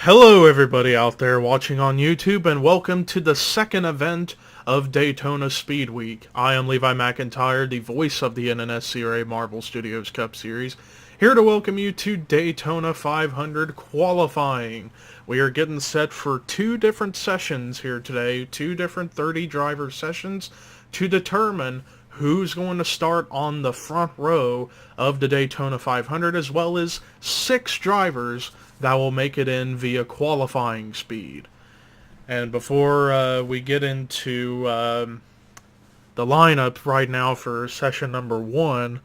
Hello everybody out there watching on YouTube, and welcome to the second event of Daytona Speedweek. I am Levi McIntyre, the voice of the NNSCRA Marvel Studios Cup Series, here to welcome you to Daytona 500 qualifying. We are getting set for two different sessions here today, two different 30-driver sessions, to determine who's going to start on the front row of the Daytona 500, as well as 6 drivers that will make it in via qualifying speed. And before we get into the lineup right now for session number 1,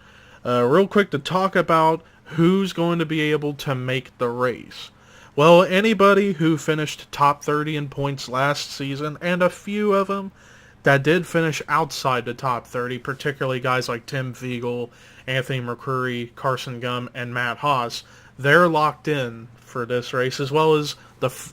real quick to talk about who's going to be able to make the race. Well, anybody who finished top 30 in points last season, and a few of them that did finish outside the top 30, particularly guys like Tim Fiegel, Anthony McCurry, Carson Gum, and Matt Haas, they're locked in for this race, as well as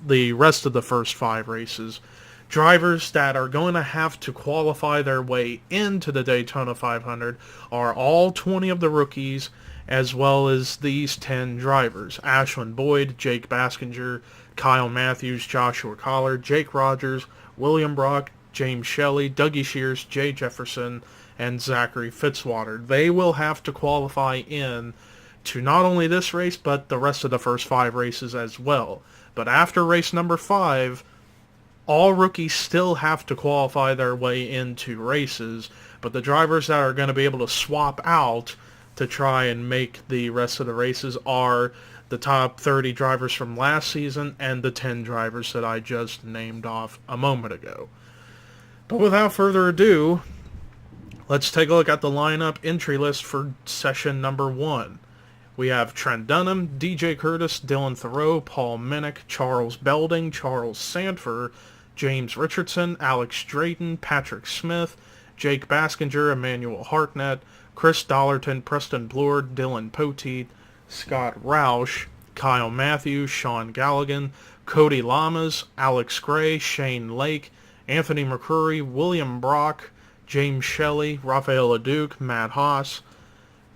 the rest of the first 5 races. Drivers that are going to have to qualify their way into the Daytona 500 are all 20 of the rookies, as well as these 10 drivers: Ashwin Boyd, Jake Baskinger, Kyle Matthews, Joshua Collard, Jake Rogers, William Brock, James Shelley, Dougie Shears, Jay Jefferson, and Zachary Fitzwater. They will have to qualify in to not only this race, but the rest of the first 5 races as well. But after race number 5, all rookies still have to qualify their way into races, but the drivers that are going to be able to swap out to try and make the rest of the races are the top 30 drivers from last season and the 10 drivers that I just named off a moment ago. But without further ado, let's take a look at the lineup entry list for session number 1. We have Trent Dunham, DJ Curtis, Dylan Thoreau, Paul Minnick, Charles Belding, Charles Sanford, James Richardson, Alex Drayton, Patrick Smith, Jake Baskinger, Emmanuel Hartnett, Chris Dollarton, Preston Blord, Dylan Poteet, Scott Roush, Kyle Matthews, Sean Galligan, Cody Lamas, Alex Gray, Shane Lake, Anthony McCurry, William Brock, James Shelley, Rafael LeDuc, Matt Haas,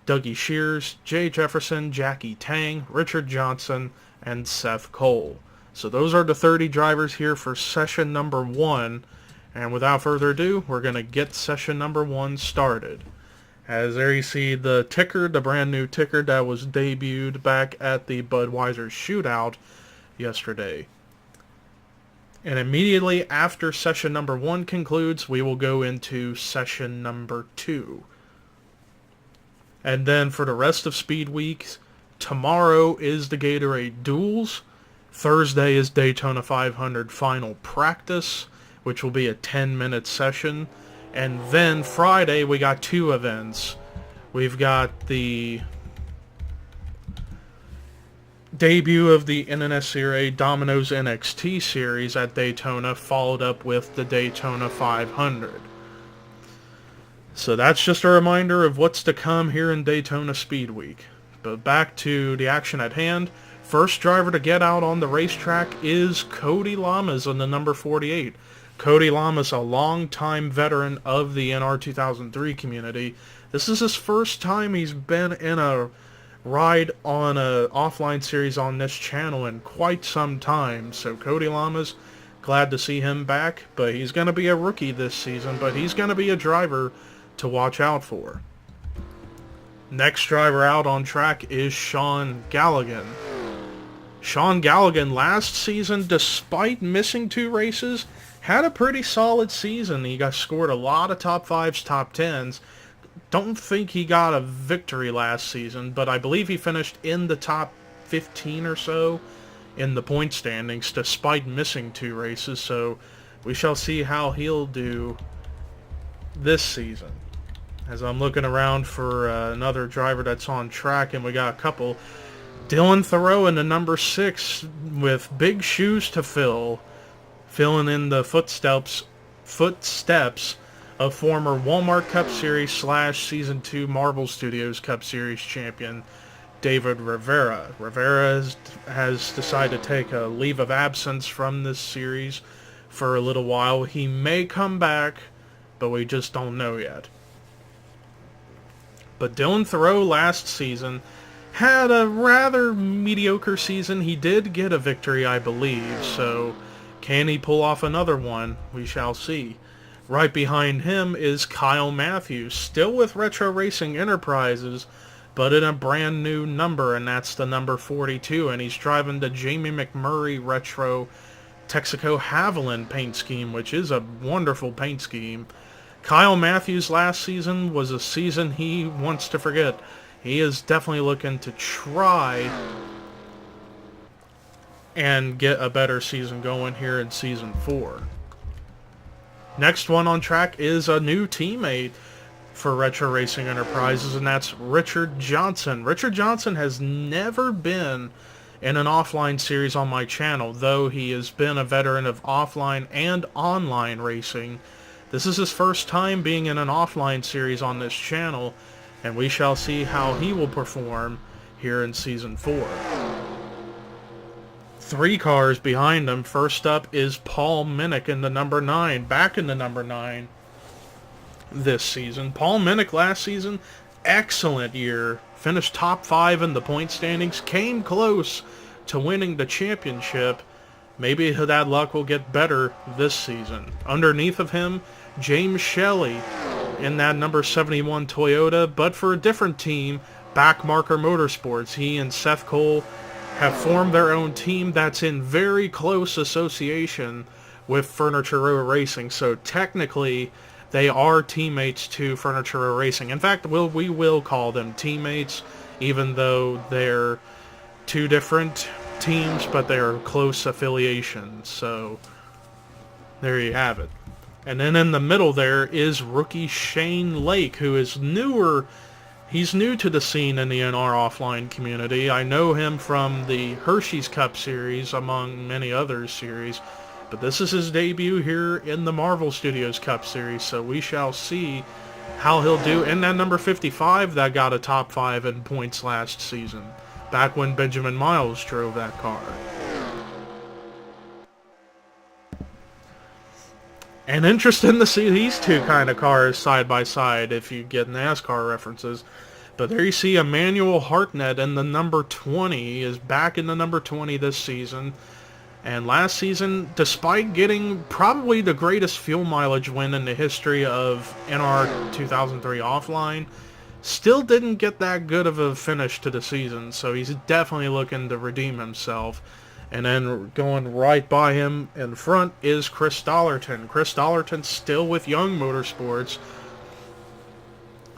Dougie Shears, Jay Jefferson, Jackie Tang, Richard Johnson, and Seth Cole. So those are the 30 drivers here for session number 1. And without further ado, we're going to get session number 1 started. As there you see the ticker, the brand new ticker that was debuted back at the Budweiser Shootout yesterday. And immediately after session number 1 concludes, we will go into session number 2. And then for the rest of Speed Week, tomorrow is the Gatorade Duels. Thursday is Daytona 500 Final Practice, which will be a 10-minute session. And then Friday, we got 2 events. We've got the debut of the NNSCRA Domino's NXT series at Daytona, followed up with the Daytona 500. So that's just a reminder of what's to come here in Daytona Speedweek. But back to the action at hand. First driver to get out on the racetrack is Cody Lamas in the number 48. Cody Lamas, a longtime veteran of the NR 2003 community. This is his first time he's been in a ride on a offline series on this channel in quite some time. So Cody Lamas, glad to see him back, but he's going to be a rookie this season, but he's going to be a driver to watch out for. Next driver out on track is Sean Galligan. Sean Galligan last season, despite missing 2 races, had a pretty solid season. He scored a lot of top 5s, top 10s. Don't think he got a victory last season, but I believe he finished in the top 15 or so in the point standings despite missing 2 races, so we shall see how he'll do this season. As I'm looking around for another driver that's on track, and we got a couple. Dylan Thoreau in the number 6 with big shoes to fill, filling in the footsteps of former Walmart Cup Series / Season 2 Marvel Studios Cup Series champion David Rivera. Rivera has decided to take a leave of absence from this series for a little while. He may come back, but we just don't know yet. But Dylan Thoreau last season had a rather mediocre season. He did get a victory, I believe, so can he pull off another one? We shall see. Right behind him is Kyle Matthews, still with Retro Racing Enterprises, but in a brand new number, and that's the number 42, and he's driving the Jamie McMurray Retro Texaco Haviland paint scheme, which is a wonderful paint scheme. Kyle Matthews last season was a season he wants to forget. He is definitely looking to try and get a better season going here in Season 4. Next one on track is a new teammate for Retro Racing Enterprises, and that's Richard Johnson. Richard Johnson has never been in an offline series on my channel, though he has been a veteran of offline and online racing. This is his first time being in an offline series on this channel, and we shall see how he will perform here in Season 4. 3 cars behind him. First up is Paul Minnick in the number 9, back in the number 9 this season. Paul Minnick last season, excellent year. Finished top 5 in the point standings, came close to winning the championship. Maybe that luck will get better this season. Underneath of him, James Shelley in that number 71 Toyota, but for a different team, Backmarker Motorsports. He and Seth Cole have formed their own team that's in very close association with Furniture Row Racing, so technically they are teammates to Furniture Row Racing. In fact, we will call them teammates, even though they're 2 different teams, but they're close affiliations, so there you have it. And then in the middle there is rookie Shane Lake, who is newer. He's new to the scene in the NR offline community. I know him from the Hershey's Cup series, among many other series, but this is his debut here in the Marvel Studios Cup series, so we shall see how he'll do in that number 55 that got a top 5 in points last season, back when Benjamin Miles drove that car. And interesting to see these 2 kind of cars side by side if you get NASCAR references. But there you see Emmanuel Hartnett in the number 20. He is back in the number 20 this season. And last season, despite getting probably the greatest fuel mileage win in the history of NR 2003 offline, still didn't get that good of a finish to the season. So he's definitely looking to redeem himself. And then going right by him in front is Chris Dollarton. Chris Dollarton still with Young Motorsports,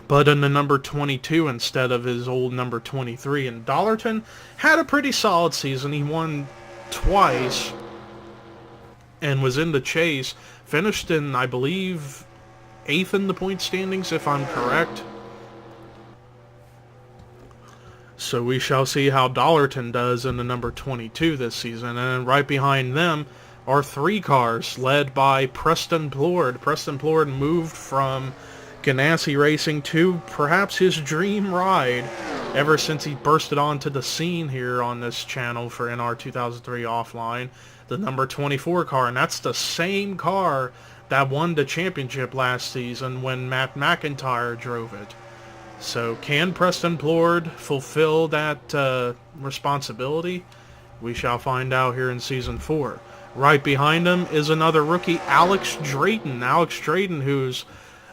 but in the number 22 instead of his old number 23. And Dollarton had a pretty solid season. He won twice and was in the chase. Finished in, I believe, 8th in the point standings, if I'm correct. So we shall see how Dollarton does in the number 22 this season. And then right behind them are 3 cars led by Preston Plord. Preston Plord moved from Ganassi Racing to perhaps his dream ride ever since he bursted onto the scene here on this channel for NR 2003 Offline. The number 24 car, and that's the same car that won the championship last season when Matt McIntyre drove it. So can Preston Plord fulfill that responsibility? We shall find out here in Season 4. Right behind him is another rookie, Alex Drayton. Alex Drayton, who's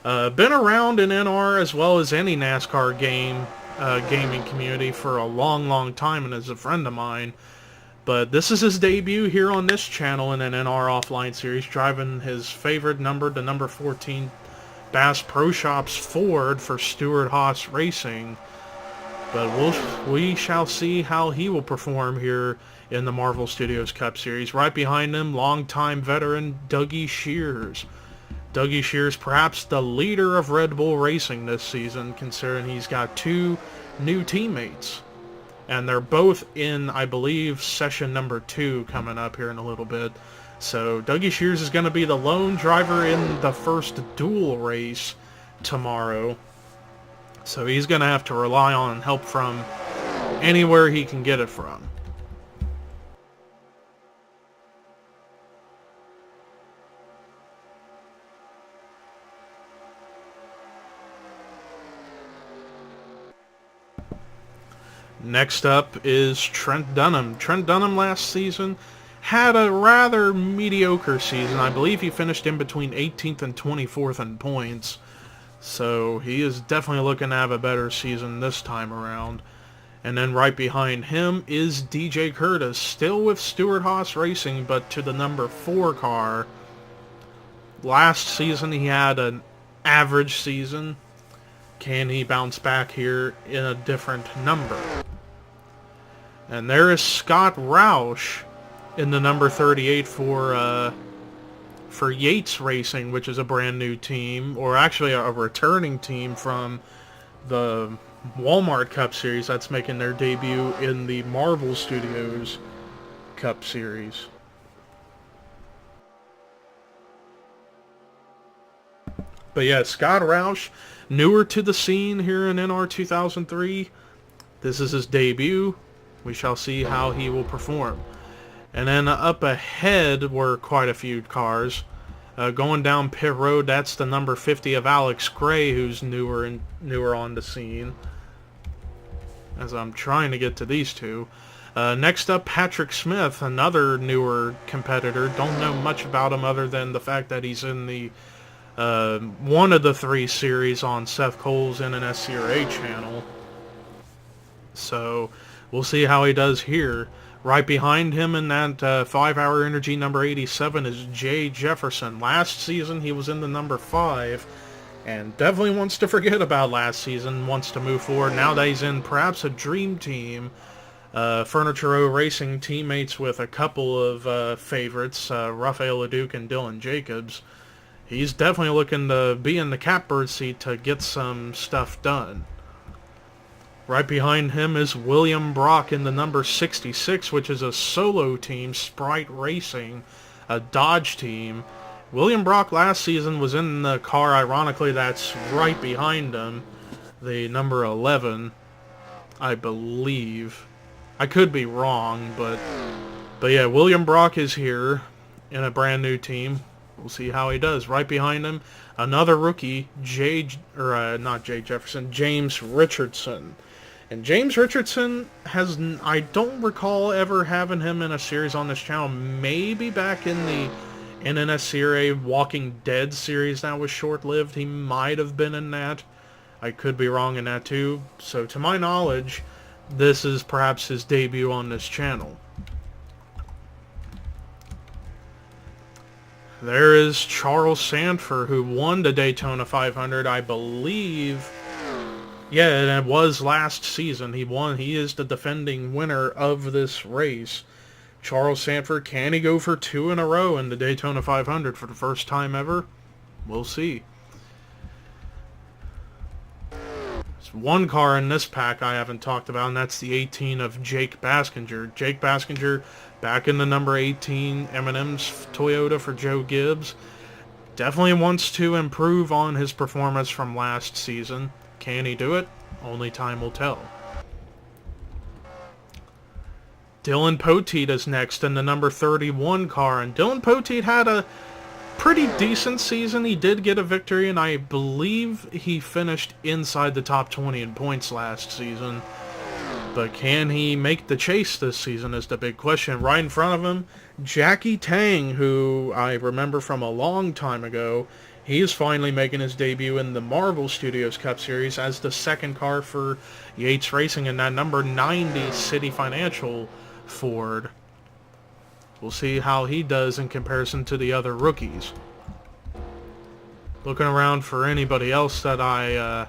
been around in NR as well as any NASCAR gaming community for a long time, and is a friend of mine. But this is his debut here on this channel in an NR offline series, driving his favorite number, the number 14 Bass Pro Shops Ford for Stewart Haas Racing. But we shall see how he will perform here in the Marvel Studios Cup Series. Right behind him, longtime veteran Dougie Shears. Dougie Shears, perhaps the leader of Red Bull Racing this season, considering he's got 2 new teammates. And they're both in, I believe, session number 2 coming up here in a little bit. So Dougie Shears is going to be the lone driver in the first dual race tomorrow. So he's going to have to rely on help from anywhere he can get it from. Next up is Trent Dunham. Trent Dunham last season had a rather mediocre season. I believe he finished in between 18th and 24th in points. So he is definitely looking to have a better season this time around. And then right behind him is DJ Curtis, still with Stewart-Haas Racing, but to the number 4 car. Last season he had an average season. Can he bounce back here in a different number? And there is Scott Roush in the number 38 for Yates Racing, which is a brand new team, or actually a returning team from the Walmart Cup Series that's making their debut in the Marvel Studios Cup Series. But yeah, Scott Roush, newer to the scene here in NR 2003. This is his debut. We shall see how he will perform. And then up ahead were quite a few cars. Going down pit road, that's the number 50 of Alex Gray, who's newer on the scene. As I'm trying to get to these two. Next up, Patrick Smith, another newer competitor. Don't know much about him other than the fact that he's in the one of the 3 series on Seth Cole's NNSCRA channel. So we'll see how he does here. Right behind him in that 5-hour energy number 87 is Jay Jefferson. Last season he was in the number 5 and definitely wants to forget about last season, wants to move forward. Now that he's in perhaps a dream team, Furniture Row Racing, teammates with a couple of favorites, Rafael LeDuc and Dylan Jacobs. He's definitely looking to be in the catbird seat to get some stuff done. Right behind him is William Brock in the number 66, which is a solo team, Sprite Racing, a Dodge team. William Brock last season was in the car, ironically, that's right behind him, the number 11, I believe. I could be wrong, but yeah, William Brock is here in a brand new team. We'll see how he does. Right behind him, another rookie, James Richardson. And James Richardson has, I don't recall ever having him in a series on this channel. Maybe back in the NNSCRA Walking Dead series that was short-lived. He might have been in that. I could be wrong in that too. So to my knowledge, this is perhaps his debut on this channel. There is Charles Sanford, who won the Daytona 500, I believe. Yeah, and it was last season. He won. He is the defending winner of this race. Charles Sanford, can he go for 2 in a row in the Daytona 500 for the first time ever? We'll see. There's one car in this pack I haven't talked about, and that's the 18 of Jake Baskinger. Jake Baskinger back in the number 18 M&M's Toyota for Joe Gibbs. Definitely wants to improve on his performance from last season. Can he do it? Only time will tell. Dylan Poteet is next in the number 31 car, and Dylan Poteet had a pretty decent season. He did get a victory, and I believe he finished inside the top 20 in points last season. But can he make the chase this season is the big question. Right in front of him, Jackie Tang, who I remember from a long time ago. He is finally making his debut in the Marvel Studios Cup Series as the second car for Yates Racing in that number 90 City Financial Ford. We'll see how he does in comparison to the other rookies. Looking around for anybody else that I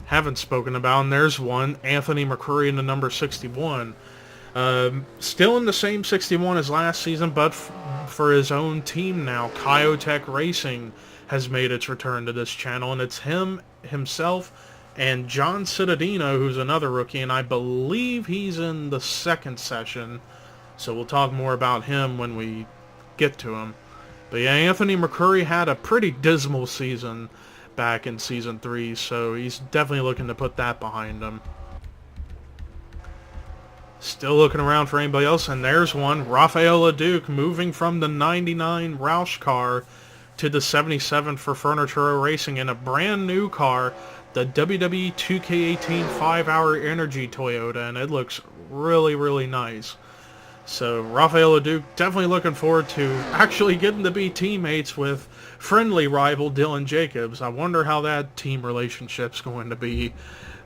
haven't spoken about, and there's one, Anthony McCurry in the number 61. Still in the same 61 as last season, but for his own team now. Kyotech Racing has made its return to this channel, and it's himself and John Cittadino, who's another rookie, and I believe he's in the second session, so we'll talk more about him when we get to him. But yeah, Anthony McCurry had a pretty dismal season back in Season 3, so he's definitely looking to put that behind him. Still looking around for anybody else, and there's one, Rafael LeDuc, moving from the 99 Roush car to the 77 for Furniture Row Racing in a brand new car, the WWE 2K18 5-hour energy Toyota, and it looks really, really nice. So Rafael Leduc definitely looking forward to actually getting to be teammates with friendly rival Dylan Jacobs. I wonder how that team relationship's going to be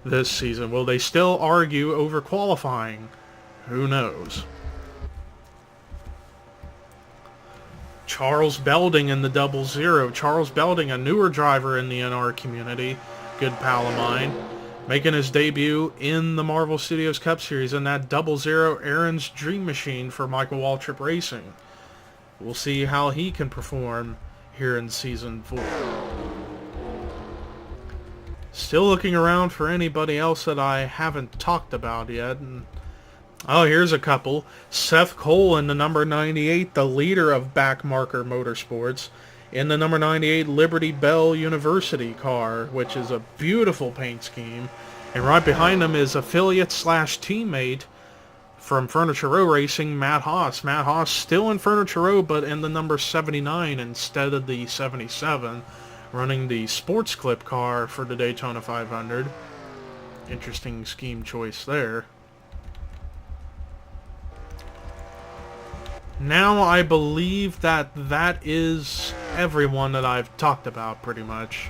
this season. Will they still argue over qualifying? Who knows? Charles Belding in the 00. Charles Belding, a newer driver in the NR community, good pal of mine, making his debut in the Marvel Studios Cup Series in that 00 Aaron's Dream Machine for Michael Waltrip Racing. We'll see how he can perform here in Season 4. Still looking around for anybody else that I haven't talked about yet. Oh, here's a couple. Seth Cole in the number 98, the leader of Backmarker Motorsports, in the number 98 Liberty Bell University car, which is a beautiful paint scheme. And right behind him is affiliate/teammate from Furniture Row Racing, Matt Haas. Matt Haas still in Furniture Row, but in the number 79 instead of the 77, running the Sports Clip car for the Daytona 500. Interesting scheme choice there. Now I believe that is everyone that I've talked about pretty much.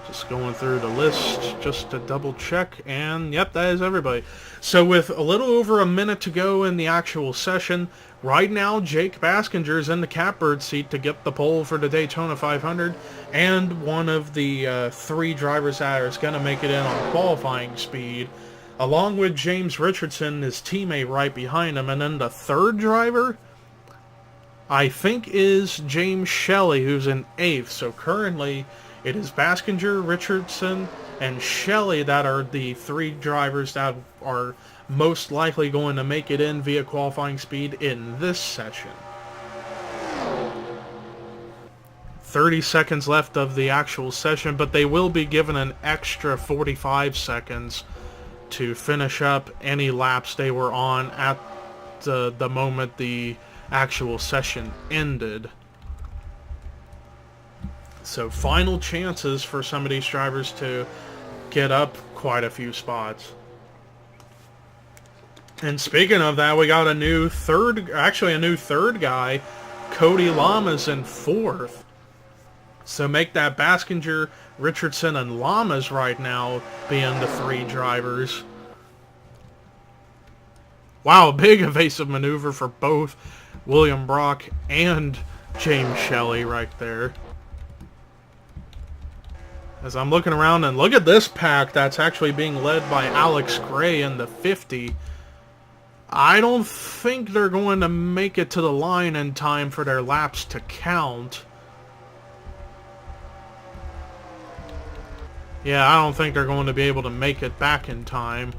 Just going through the list just to double check, and yep, that is everybody. So with a little over a minute to go in the actual session, right now Jake Baskinger's in the catbird seat to get the pole for the Daytona 500, and one of the 3 drivers that is going to make it in on qualifying speed, along with James Richardson, his teammate right behind him, and then the 3rd driver, I think, is James Shelley, who's in 8th. So currently it is Baskinger, Richardson, and Shelley that are the 3 drivers that are most likely going to make it in via qualifying speed in this session. 30 seconds left of the actual session, but they will be given an extra 45 seconds to finish up any laps they were on at the moment the actual session ended. So final chances for some of these drivers to get up quite a few spots. And speaking of that, we got a new third guy, Cody Lamas, in 4th. So make that Baskinger, Richardson, and Lamas right now being the 3 drivers. Wow, big evasive maneuver for both William Brock and James Shelley right there. As I'm looking around, and look at this pack that's actually being led by Alex Gray in the 50. I don't think they're going to make it to the line in time for their laps to count. Yeah, I don't think they're going to be able to make it back in time.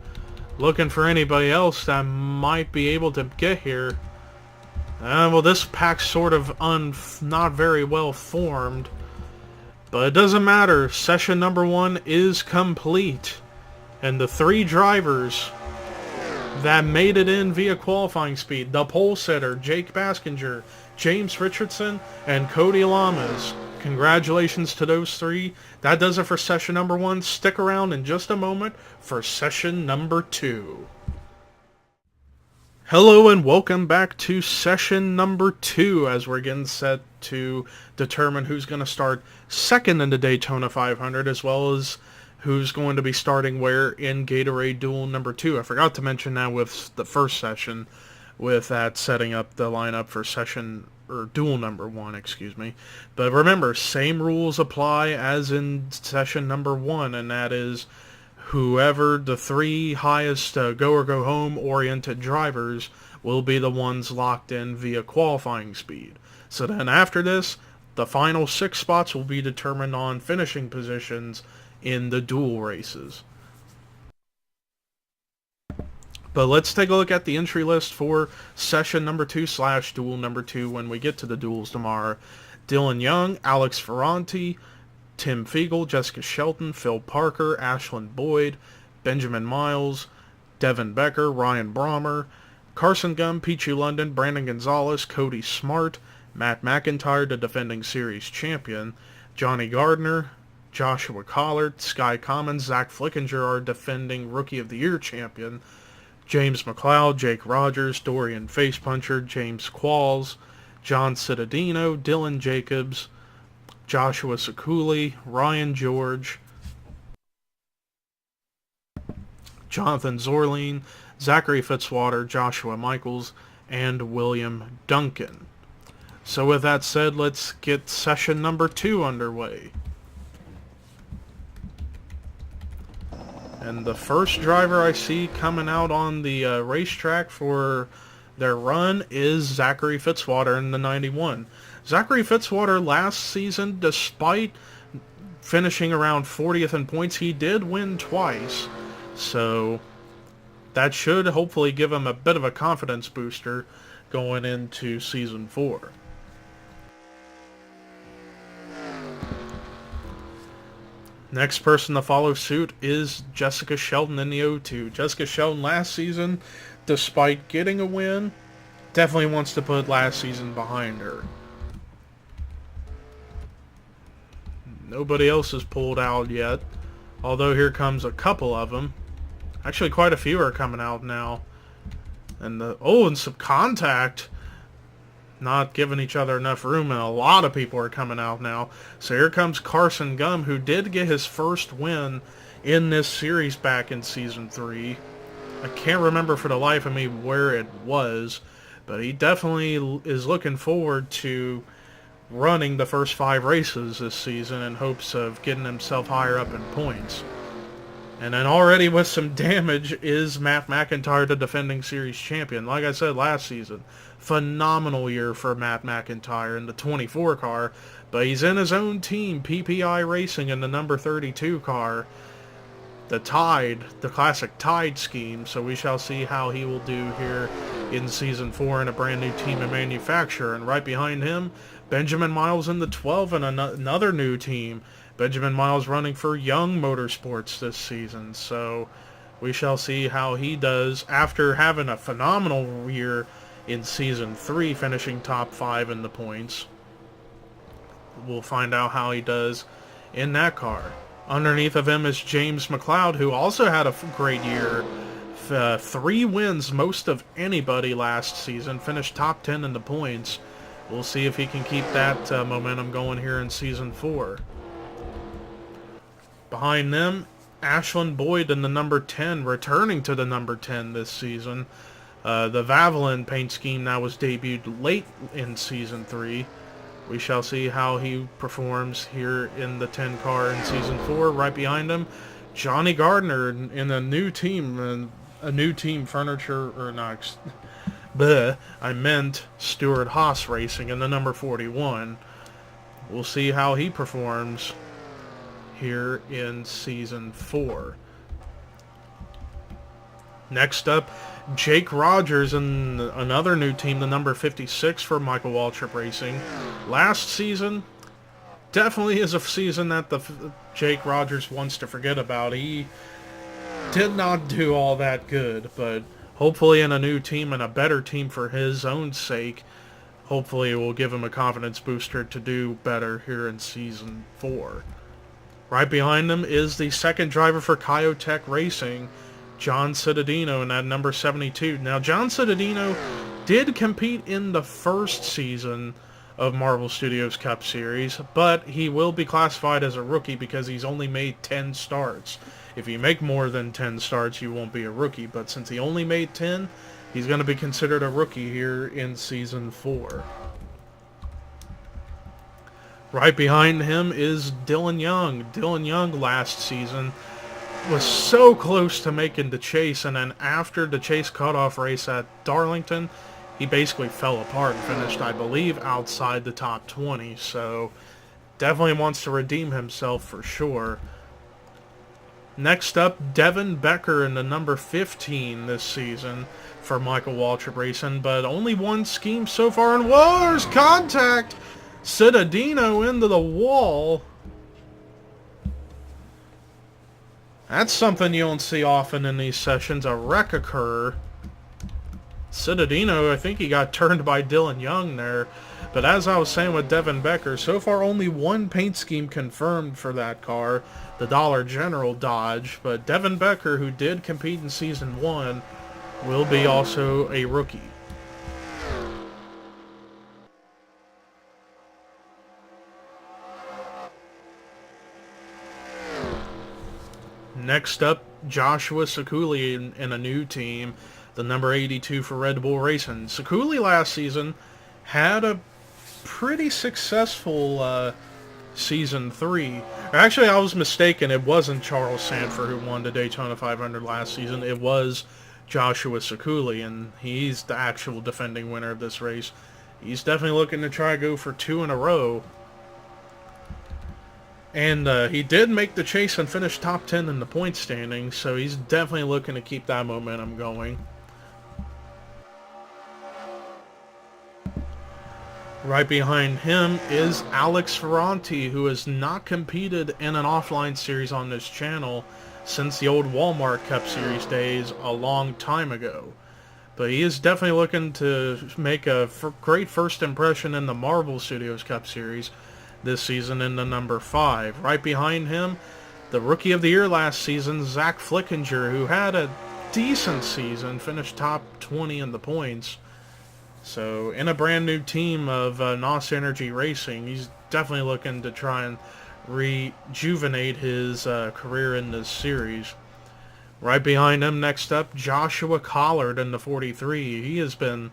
Looking for anybody else that might be able to get here. Well, this pack's sort of not very well formed. But it doesn't matter. Session number 1 is complete. And the 3 drivers that made it in via qualifying speed, the pole sitter, Jake Baskinger, James Richardson, and Cody Lamas. Congratulations to those 3. That does it for session number 1. Stick around in just a moment for session number 2. Hello and welcome back to session number 2, as we're getting set to determine who's going to start second in the Daytona 500, as well as who's going to be starting where in Gatorade Duel number 2. I forgot to mention that with the first session, with that setting up the lineup for session, or Duel number 1, excuse me. But remember, same rules apply as in session number 1, and that is whoever the 3 highest go or go home oriented drivers will be the ones locked in via qualifying speed. So then after this, the final 6 spots will be determined on finishing positions in the duel races. But let's take a look at the entry list for session number 2 / duel number 2 when we get to the duels tomorrow. Dylan Young, Alex Ferranti, Tim Fiegel, Jessica Shelton, Phil Parker, Ashlyn Boyd, Benjamin Miles, Devin Becker, Ryan Brommer, Carson Gum, Pichu London, Brandon Gonzalez, Cody Smart, Matt McIntyre, the defending series champion, Johnny Gardner, Joshua Collard, Sky Commons, Zach Flickinger, our defending Rookie of the Year champion, James McLeod, Jake Rogers, Dorian Facepuncher, James Qualls, John Cittadino, Dylan Jacobs, Joshua Sekuli, Ryan George, Jonathan Zorline, Zachary Fitzwater, Joshua Michaels, and William Duncan. So with that said, let's get session number 2 underway. And the first driver I see coming out on the racetrack for their run is Zachary Fitzwater in the 91. Zachary Fitzwater last season, despite finishing around 40th in points, he did win twice. So that should hopefully give him a bit of a confidence booster going into Season 4. Next person to follow suit is Jessica Sheldon in the 02. Jessica Sheldon last season, despite getting a win, definitely wants to put last season behind her. Nobody else has pulled out yet, although here comes a couple of them. Actually, quite a few are coming out now. And and some contact. Not giving each other enough room, and a lot of people are coming out now. So here comes Carson Gum, who did get his first win in this series back in Season 3. I can't remember for the life of me where it was, but he definitely is looking forward to running the first 5 races this season in hopes of getting himself higher up in points. And then already with some damage is Matt McIntyre, the defending series champion. Like I said last season, phenomenal year for Matt McIntyre in the 24 car, but he's in his own team, PPI Racing, in the number 32 car, the classic Tide scheme, so we shall see how he will do here in Season 4 in a brand new team and manufacturer. And right behind him, Benjamin Miles in the 12 and another new team. Benjamin Miles running for Young Motorsports this season, so we shall see how he does after having a phenomenal year in Season 3, finishing top 5 in the points. We'll find out how he does in that car. Underneath of him is James McLeod, who also had a great year. 3 wins, most of anybody last season, finished top 10 in the points. We'll see if he can keep that momentum going here in Season 4. Behind them, Ashlyn Boyd in the number 10, returning to the number 10 this season. The Vavalin paint scheme now was debuted late in Season 3. We shall see how he performs here in the 10 car in Season 4. Right behind him, Johnny Gardner in a new team, furniture, or not, I meant Stuart Haas Racing in the number 41. We'll see how he performs here in Season 4. Next up, Jake Rogers in another new team, the number 56 for Michael Waltrip Racing. Last season definitely is a season that Jake Rogers wants to forget about. He did not do all that good, but hopefully in a new team and a better team for his own sake, hopefully it will give him a confidence booster to do better here in Season 4. Right behind him is the second driver for Kyotech Racing, John Cittadino, in that number 72. Now, John Cittadino did compete in the first season of Marvel Studios Cup Series, but he will be classified as a rookie because he's only made 10 starts. If you make more than 10 starts, you won't be a rookie, but since he only made 10, he's going to be considered a rookie here in Season 4. Right behind him is Dylan Young. Dylan Young last season was so close to making the chase, and then after the chase cutoff race at Darlington, he basically fell apart and finished, I believe, outside the top 20, so definitely wants to redeem himself for sure. Next up, Devin Becker in the number 15 this season for Michael Waltrip Racing, but only one scheme so far, and whoa, there's contact! Cittadino into the wall. That's something you don't see often in these sessions, a wreck occur. Cittadino, I think he got turned by Dylan Young there. But as I was saying with Devin Becker, so far only one paint scheme confirmed for that car, the Dollar General Dodge. But Devin Becker, who did compete in Season 1, will be also a rookie. Next up, Joshua Sekuli in a new team, the number 82 for Red Bull Racing. Sekuli last season had a pretty successful Season 3. Actually, I was mistaken. It wasn't Charles Sanford who won the Daytona 500 last season. It was Joshua Sekuli, and he's the actual defending winner of this race. He's definitely looking to try to go for 2 in a row. And he did make the chase and finish top 10 in the point standings, so he's definitely looking to keep that momentum going. Right behind him is Alex Ferranti, who has not competed in an offline series on this channel since the old Walmart Cup Series days a long time ago. But he is definitely looking to make a great first impression in the Marvel Studios Cup Series this season in the number 5. Right behind him, the Rookie of the Year last season, Zach Flickinger, who had a decent season, finished top 20 in the points. So in a brand new team of NOS Energy Racing, he's definitely looking to try and rejuvenate his career in this series. Right behind him, next up, Joshua Collard in the 43. He has been,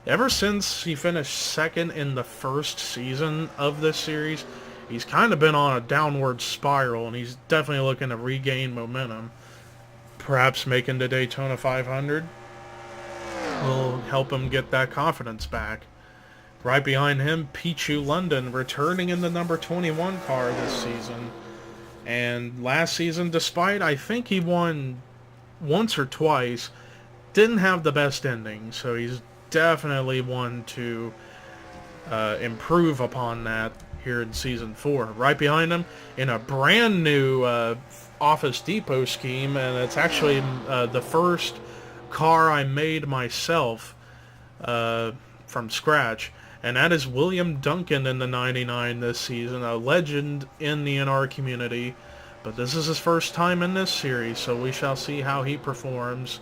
ever since he finished second in the first season of this series, he's kind of been on a downward spiral, and he's definitely looking to regain momentum. Perhaps making the Daytona 500 will help him get that confidence back. Right behind him, Pichu London, returning in the number 21 car this season. And last season, despite I think he won once or twice, didn't have the best ending, so he's definitely one to improve upon that here in Season 4. Right behind him, in a brand new Office Depot scheme, and it's actually the first car I made myself from scratch, and that is William Duncan in the 99 this season, a legend in the NR community, but this is his first time in this series, so we shall see how he performs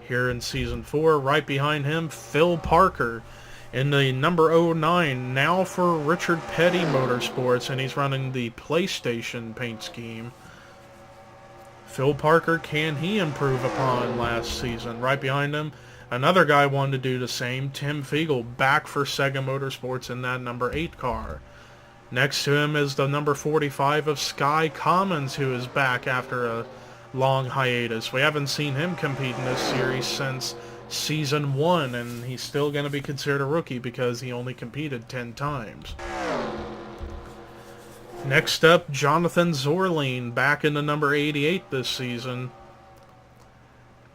here in Season 4. Right behind him, Phil Parker in the number 09, now for Richard Petty Motorsports, and he's running the PlayStation paint scheme. Phil Parker, can he improve upon last season? Right behind him, another guy wanted to do the same, Tim Fiegel, back for Sega Motorsports in that number 8 car. Next to him is the number 45 of Sky Commons, who is back after a long hiatus. We haven't seen him compete in this series since Season 1, and he's still going to be considered a rookie because he only competed 10 times. Next up, Jonathan Zorline, back in the number 88 this season.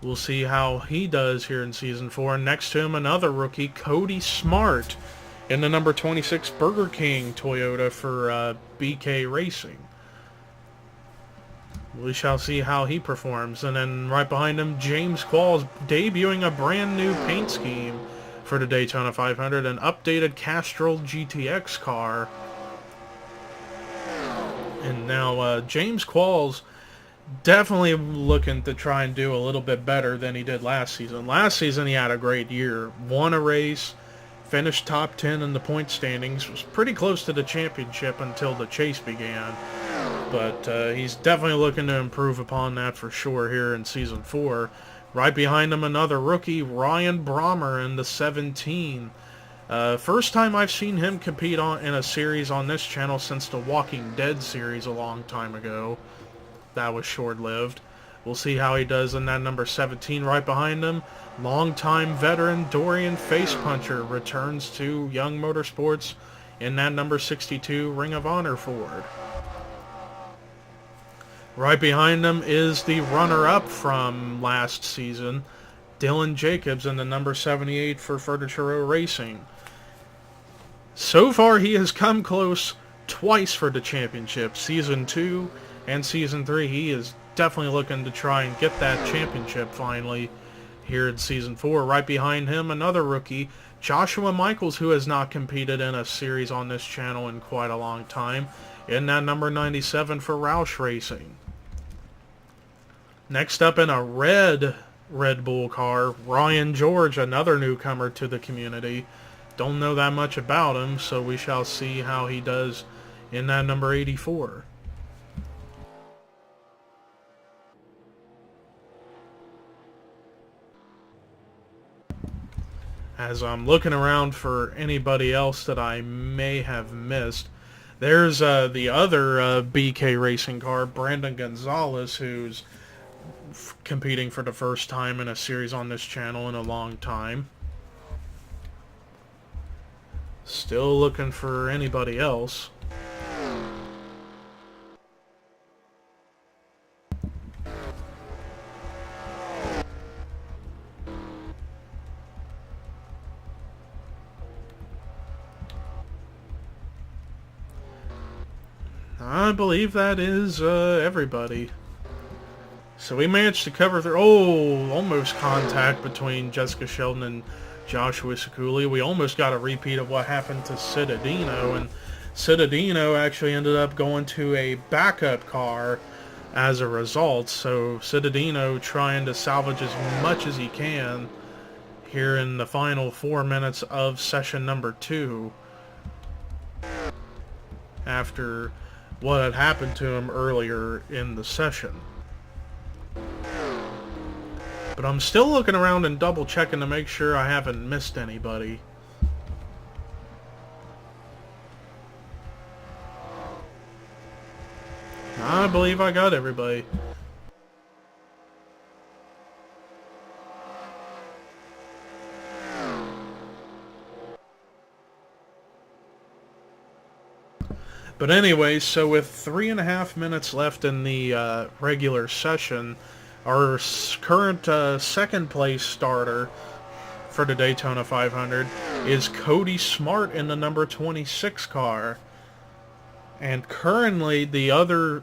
We'll see how he does here in Season 4. Next to him, another rookie, Cody Smart, in the number 26 Burger King Toyota for BK Racing. We shall see how he performs. And then right behind him, James Qualls, debuting a brand new paint scheme for the Daytona 500, an updated Castrol GTX car. And now James Qualls definitely looking to try and do a little bit better than he did last season. Last season he had a great year. Won a race, finished top 10 in the point standings, was pretty close to the championship until the chase began. But he's definitely looking to improve upon that for sure here in Season 4. Right behind him, another rookie, Ryan Brommer in the 17. First time I've seen him compete in a series on this channel since the Walking Dead series a long time ago. That was short-lived. We'll see how he does in that number 17. Right behind him, longtime veteran Dorian Facepuncher returns to Young Motorsports in that number 62 Ring of Honor Ford. Right behind him is the runner-up from last season, Dylan Jacobs in the number 78 for Furniture Row Racing. So far, he has come close twice for the championship. Season 2 and Season 3, he is definitely looking to try and get that championship finally here in Season 4. Right behind him, another rookie, Joshua Michaels, who has not competed in a series on this channel in quite a long time, in that number 97 for Roush Racing. Next up in a red Red Bull car, Ryan George, another newcomer to the community. Don't know that much about him, so we shall see how he does in that number 84. As I'm looking around for anybody else that I may have missed, there's the other BK racing car, Brandon Gonzalez, who's competing for the first time in a series on this channel in a long time. Still looking for anybody else. I believe that is everybody. So we managed to cover through, almost contact between Jessica Sheldon and Joshua Sekuli. We almost got a repeat of what happened to Cittadino, and Cittadino actually ended up going to a backup car as a result. So Cittadino trying to salvage as much as he can here in the final 4 minutes of session number 2 after what had happened to him earlier in the session. But I'm still looking around and double checking to make sure I haven't missed anybody. I believe I got everybody. But anyway, so with 3.5 minutes left in the regular session, our current second place starter for the Daytona 500 is Cody Smart in the number 26 car. And currently the other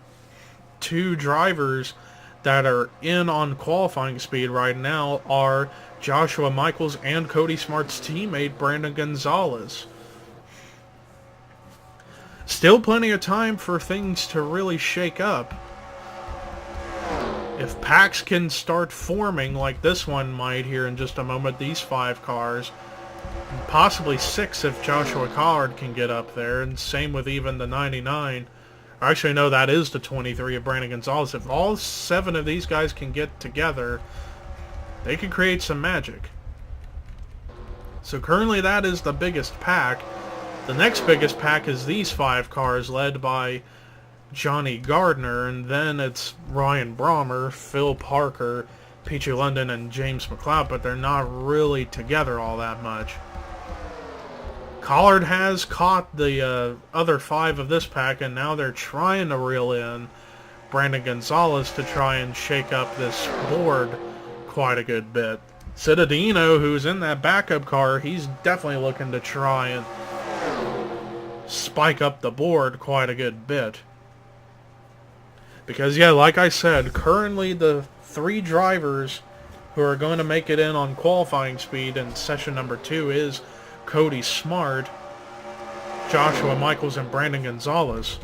two drivers that are in on qualifying speed right now are Joshua Michaels and Cody Smart's teammate Brandon Gonzalez. Still plenty of time for things to really shake up. If packs can start forming like this one might here in just a moment, these 5 cars, and possibly 6 if Joshua Collard can get up there, and same with even the 99. Actually, no, that is the 23 of Brandon Gonzalez. If all 7 of these guys can get together, they can create some magic. So currently that is the biggest pack. The next biggest pack is these 5 cars led by Johnny Gardner, and then it's Ryan Brommer, Phil Parker, Peachy London, and James McLeod, but they're not really together all that much. Collard has caught the other 5 of this pack, and now they're trying to reel in Brandon Gonzalez to try and shake up this board quite a good bit. Cittadino, who's in that backup car, he's definitely looking to try and spike up the board quite a good bit. Because, yeah, like I said, currently the 3 drivers who are going to make it in on qualifying speed in session number 2 is Cody Smart, Joshua Michaels, and Brandon Gonzalez.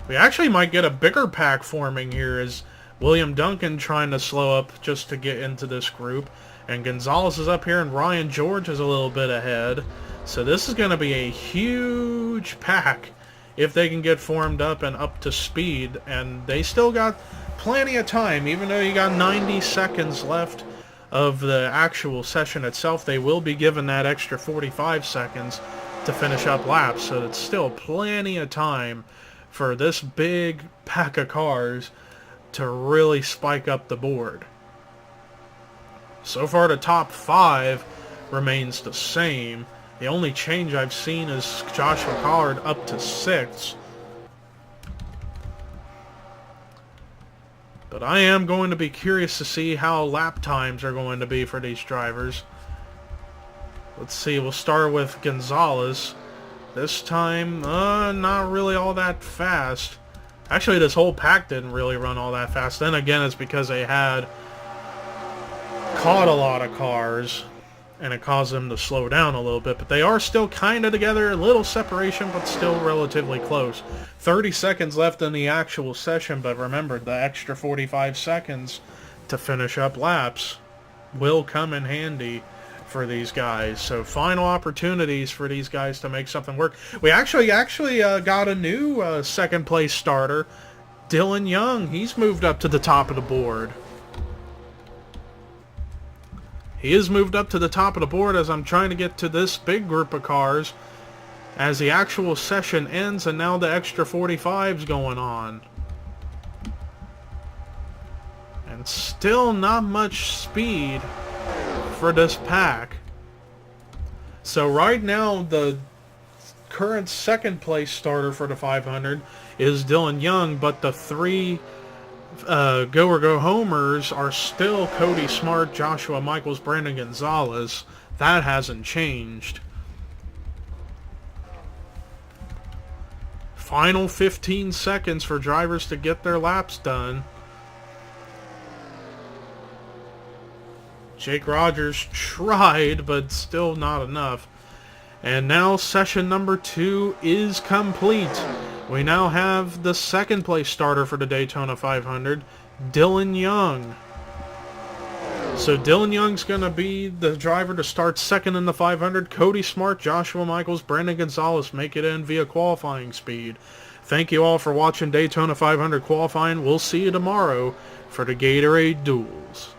We actually might get a bigger pack forming here as William Duncan trying to slow up just to get into this group. And Gonzalez is up here and Ryan George is a little bit ahead. So this is going to be a huge pack if they can get formed up and up to speed. And they still got plenty of time. Even though you got 90 seconds left of the actual session itself, they will be given that extra 45 seconds to finish up laps. So it's still plenty of time for this big pack of cars to really spike up the board. So far the top 5 remains the same. The only change I've seen is Joshua Collard up to 6. But I am going to be curious to see how lap times are going to be for these drivers. Let's see, we'll start with Gonzalez. This time, not really all that fast. Actually, this whole pack didn't really run all that fast. Then again, it's because they had caught a lot of cars and it caused them to slow down a little bit, but they are still kind of together, a little separation, but still relatively close. 30 seconds left in the actual session, but remember, the extra 45 seconds to finish up laps will come in handy for these guys. So final opportunities for these guys to make something work. We actually got a new second place starter, Dylan Young. He's moved up to the top of the board. He has moved up to the top of the board as I'm trying to get to this big group of cars as the actual session ends, and now the extra 45's going on. And still not much speed for this pack. So right now the current second place starter for the 500 is Dylan Young, but the three go or go homers are still Cody Smart, Joshua Michaels, Brandon Gonzalez. That hasn't changed. Final 15 seconds for drivers to get their laps done. Jake Rogers tried, but still not enough. And now session number 2 is complete. We now have the second place starter for the Daytona 500, Dylan Young. So Dylan Young's going to be the driver to start second in the 500. Cody Smart, Joshua Michaels, Brandon Gonzalez make it in via qualifying speed. Thank you all for watching Daytona 500 qualifying. We'll see you tomorrow for the Gatorade Duels.